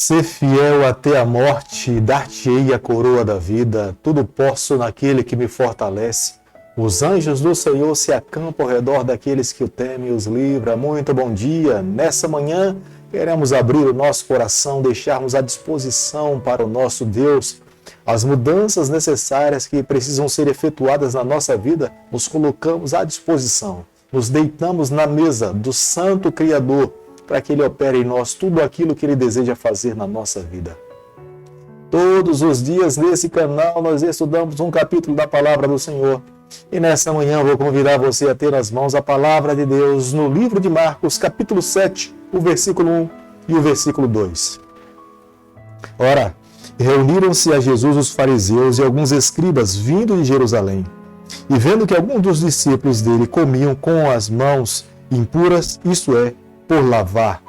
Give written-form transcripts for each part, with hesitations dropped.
Ser fiel até a morte, dar-te-ei a coroa da vida, tudo posso naquele que me fortalece. Os anjos do Senhor se acampam ao redor daqueles que o temem e os livra. Muito bom dia! Nessa manhã, queremos abrir o nosso coração, deixarmos à disposição para o nosso Deus as mudanças necessárias que precisam ser efetuadas na nossa vida. Nos colocamos à disposição, nos deitamos na mesa do Santo Criador, para que Ele opere em nós tudo aquilo que Ele deseja fazer na nossa vida. Todos os dias nesse canal nós estudamos um capítulo da Palavra do Senhor. E nessa manhã eu vou convidar você a ter nas mãos a Palavra de Deus no livro de Marcos, capítulo 7, o versículo 1 e o versículo 2. Ora, reuniram-se a Jesus os fariseus e alguns escribas vindo de Jerusalém. E vendo que alguns dos discípulos dele comiam com as mãos impuras, isto é, por lavar.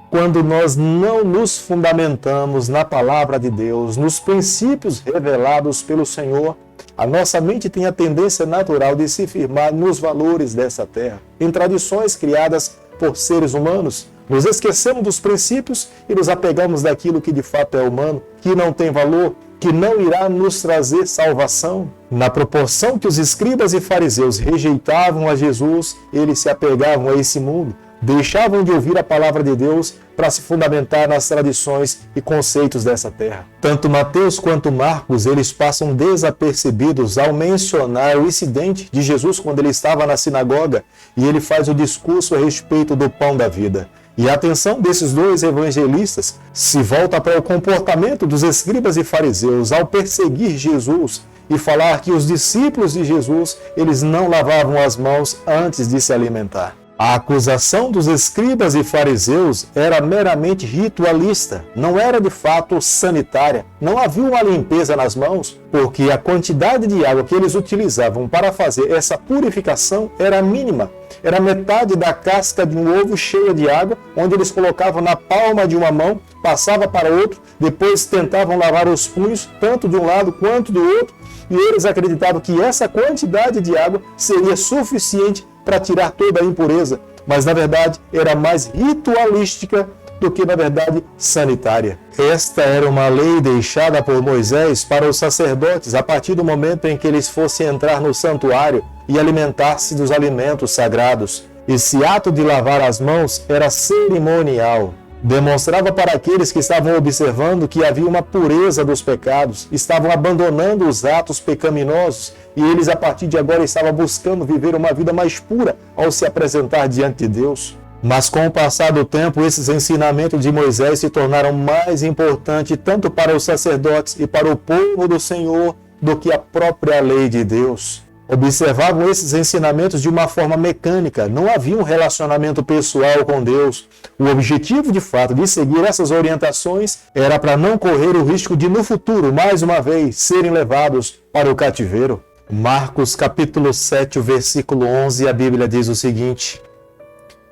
Quando nós não nos fundamentamos na palavra de Deus, nos princípios revelados pelo Senhor, a nossa mente tem a tendência natural de se firmar nos valores dessa terra, em tradições criadas por seres humanos. Nos esquecemos dos princípios e nos apegamos daquilo que de fato é humano, que não tem valor, que não irá nos trazer salvação. Na proporção que os escribas e fariseus rejeitavam a Jesus, eles se apegavam a esse mundo, deixavam de ouvir a palavra de Deus para se fundamentar nas tradições e conceitos dessa terra. Tanto Mateus quanto Marcos, eles passam desapercebidos ao mencionar o incidente de Jesus quando ele estava na sinagoga e ele faz o discurso a respeito do pão da vida. E a atenção desses dois evangelistas se volta para o comportamento dos escribas e fariseus ao perseguir Jesus e falar que os discípulos de Jesus, eles não lavavam as mãos antes de se alimentar. A acusação dos escribas e fariseus era meramente ritualista, não era de fato sanitária. Não havia uma limpeza nas mãos, porque a quantidade de água que eles utilizavam para fazer essa purificação era mínima. Era metade da casca de um ovo cheia de água, onde eles colocavam na palma de uma mão, passava para o outro, depois tentavam lavar os punhos, tanto de um lado quanto do outro, e eles acreditavam que essa quantidade de água seria suficiente para tirar toda a impureza, mas na verdade era mais ritualística do que na verdade sanitária. Esta era uma lei deixada por Moisés para os sacerdotes a partir do momento em que eles fossem entrar no santuário e alimentar-se dos alimentos sagrados. Esse ato de lavar as mãos era cerimonial. Demonstrava para aqueles que estavam observando que havia uma pureza dos pecados, estavam abandonando os atos pecaminosos e eles a partir de agora estavam buscando viver uma vida mais pura ao se apresentar diante de Deus. Mas com o passar do tempo, esses ensinamentos de Moisés se tornaram mais importantes tanto para os sacerdotes e para o povo do Senhor do que a própria lei de Deus. Observavam esses ensinamentos de uma forma mecânica, não havia um relacionamento pessoal com Deus. O objetivo, de fato, de seguir essas orientações era para não correr o risco de, no futuro, mais uma vez, serem levados para o cativeiro. Marcos capítulo 7, o versículo 11, a Bíblia diz o seguinte: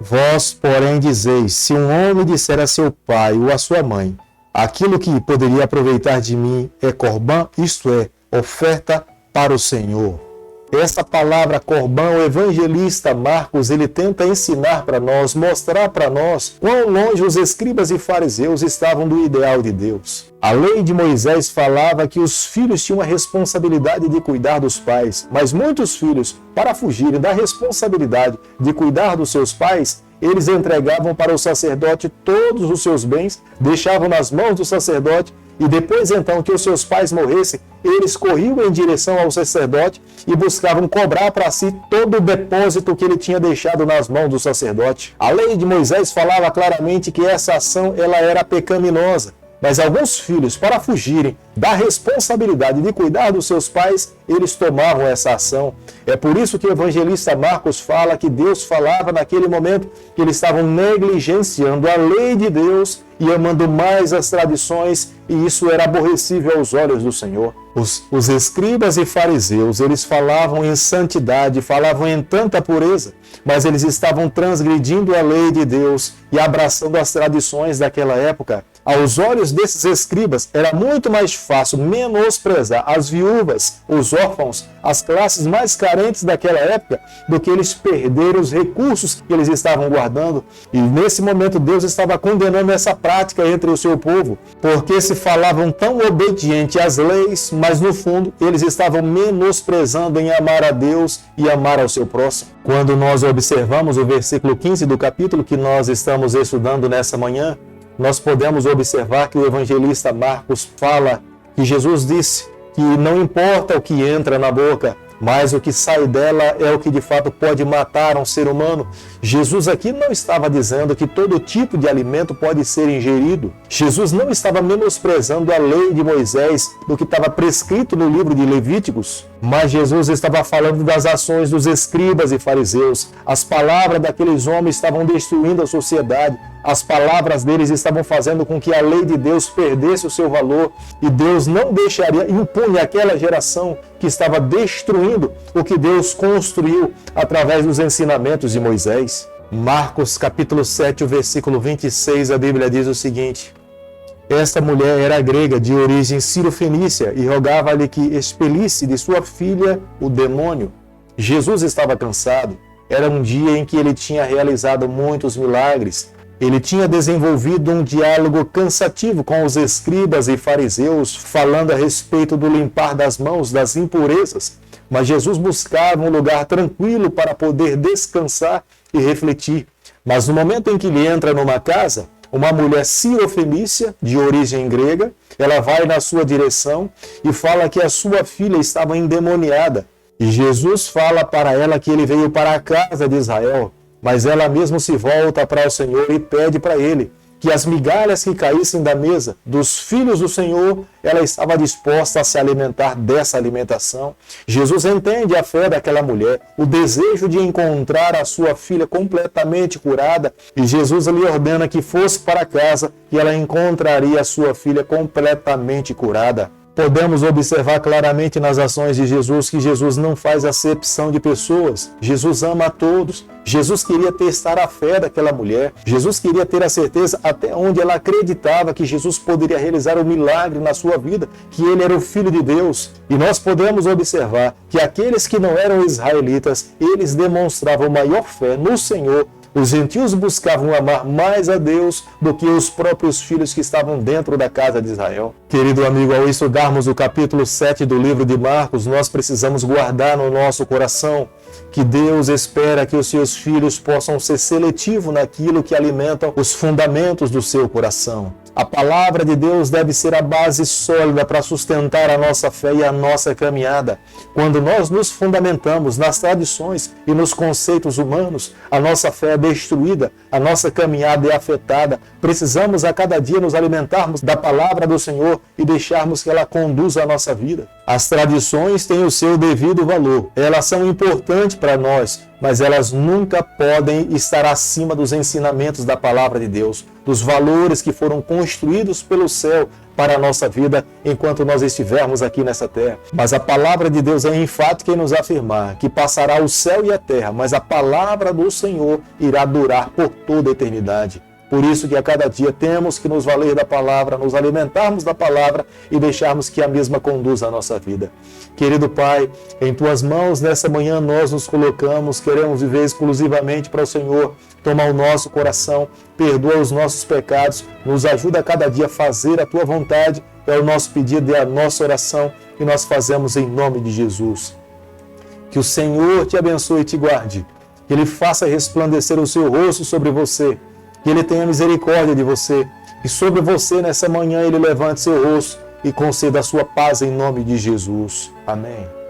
Vós, porém, dizeis, se um homem disser a seu pai ou a sua mãe, aquilo que poderia aproveitar de mim é corbã, isto é, oferta para o Senhor. Essa palavra corbã, o evangelista Marcos, ele tenta ensinar para nós, mostrar para nós quão longe os escribas e fariseus estavam do ideal de Deus. A lei de Moisés falava que os filhos tinham a responsabilidade de cuidar dos pais, mas muitos filhos, para fugirem da responsabilidade de cuidar dos seus pais, eles entregavam para o sacerdote todos os seus bens, deixavam nas mãos do sacerdote e depois então que os seus pais morressem, eles corriam em direção ao sacerdote e buscavam cobrar para si todo o depósito que ele tinha deixado nas mãos do sacerdote. A lei de Moisés falava claramente que essa ação ela era pecaminosa. Mas alguns filhos, para fugirem da responsabilidade de cuidar dos seus pais, eles tomavam essa ação. É por isso que o evangelista Marcos fala que Deus falava naquele momento que eles estavam negligenciando a lei de Deus e amando mais as tradições, e isso era aborrecível aos olhos do Senhor. Os escribas e fariseus, eles falavam em santidade, falavam em tanta pureza, mas eles estavam transgredindo a lei de Deus e abraçando as tradições daquela época. Aos olhos desses escribas, era muito mais fácil menosprezar as viúvas, os órfãos, as classes mais carentes daquela época, do que eles perderem os recursos que eles estavam guardando. E nesse momento Deus estava condenando essa prática entre o seu povo, porque se falavam tão obedientes às leis, mas no fundo eles estavam menosprezando em amar a Deus e amar ao seu próximo. Quando nós observamos o versículo 15 do capítulo que nós estamos estudando nessa manhã, nós podemos observar que o evangelista Marcos fala que Jesus disse que não importa o que entra na boca, mas o que sai dela é o que de fato pode matar um ser humano. Jesus aqui não estava dizendo que todo tipo de alimento pode ser ingerido. Jesus não estava menosprezando a lei de Moisés, do que estava prescrito no livro de Levíticos, mas Jesus estava falando das ações dos escribas e fariseus. As palavras daqueles homens estavam destruindo a sociedade. As palavras deles estavam fazendo com que a lei de Deus perdesse o seu valor, e Deus não deixaria impune aquela geração que estava destruindo o que Deus construiu através dos ensinamentos de Moisés. Marcos capítulo 7, o versículo 26, a Bíblia diz o seguinte: esta mulher era grega de origem cirofenícia e rogava-lhe que expelisse de sua filha o demônio. Jesus estava cansado. Era um dia em que ele tinha realizado muitos milagres. Ele tinha desenvolvido um diálogo cansativo com os escribas e fariseus, falando a respeito do limpar das mãos das impurezas. Mas Jesus buscava um lugar tranquilo para poder descansar e refletir. Mas no momento em que ele entra numa casa, uma mulher cirofenícia, de origem grega, ela vai na sua direção e fala que a sua filha estava endemoniada. E Jesus fala para ela que ele veio para a casa de Israel, mas ela mesmo se volta para o Senhor e pede para ele que as migalhas que caíssem da mesa dos filhos do Senhor, ela estava disposta a se alimentar dessa alimentação. Jesus entende a fé daquela mulher, o desejo de encontrar a sua filha completamente curada, e Jesus lhe ordena que fosse para casa e ela encontraria a sua filha completamente curada. Podemos observar claramente nas ações de Jesus que Jesus não faz acepção de pessoas. Jesus ama a todos. Jesus queria testar a fé daquela mulher. Jesus queria ter a certeza até onde ela acreditava que Jesus poderia realizar um milagre na sua vida, que ele era o Filho de Deus. E nós podemos observar que aqueles que não eram israelitas, eles demonstravam maior fé no Senhor. Os gentios buscavam amar mais a Deus do que os próprios filhos que estavam dentro da casa de Israel. Querido amigo, ao estudarmos o capítulo 7 do livro de Marcos, nós precisamos guardar no nosso coração que Deus espera que os seus filhos possam ser seletivos naquilo que alimentam os fundamentos do seu coração. A palavra de Deus deve ser a base sólida para sustentar a nossa fé e a nossa caminhada. Quando nós nos fundamentamos nas tradições e nos conceitos humanos, a nossa fé é destruída, a nossa caminhada é afetada. Precisamos a cada dia nos alimentarmos da palavra do Senhor e deixarmos que ela conduza a nossa vida. As tradições têm o seu devido valor, elas são importantes para nós, mas elas nunca podem estar acima dos ensinamentos da palavra de Deus, dos valores que foram construídos pelo céu para a nossa vida enquanto nós estivermos aqui nessa terra. Mas a palavra de Deus é enfática em nos afirmar que passará o céu e a terra, mas a palavra do Senhor irá durar por toda a eternidade. Por isso que a cada dia temos que nos valer da palavra, nos alimentarmos da palavra e deixarmos que a mesma conduza a nossa vida. Querido Pai, em Tuas mãos nessa manhã nós nos colocamos, queremos viver exclusivamente para o Senhor. Toma o nosso coração, perdoa os nossos pecados, nos ajuda a cada dia a fazer a Tua vontade. É o nosso pedido, é a nossa oração que nós fazemos em nome de Jesus. Que o Senhor te abençoe e te guarde, que Ele faça resplandecer o seu rosto sobre você, que Ele tenha misericórdia de você, e sobre você nessa manhã Ele levante seu rosto e conceda a sua paz em nome de Jesus. Amém.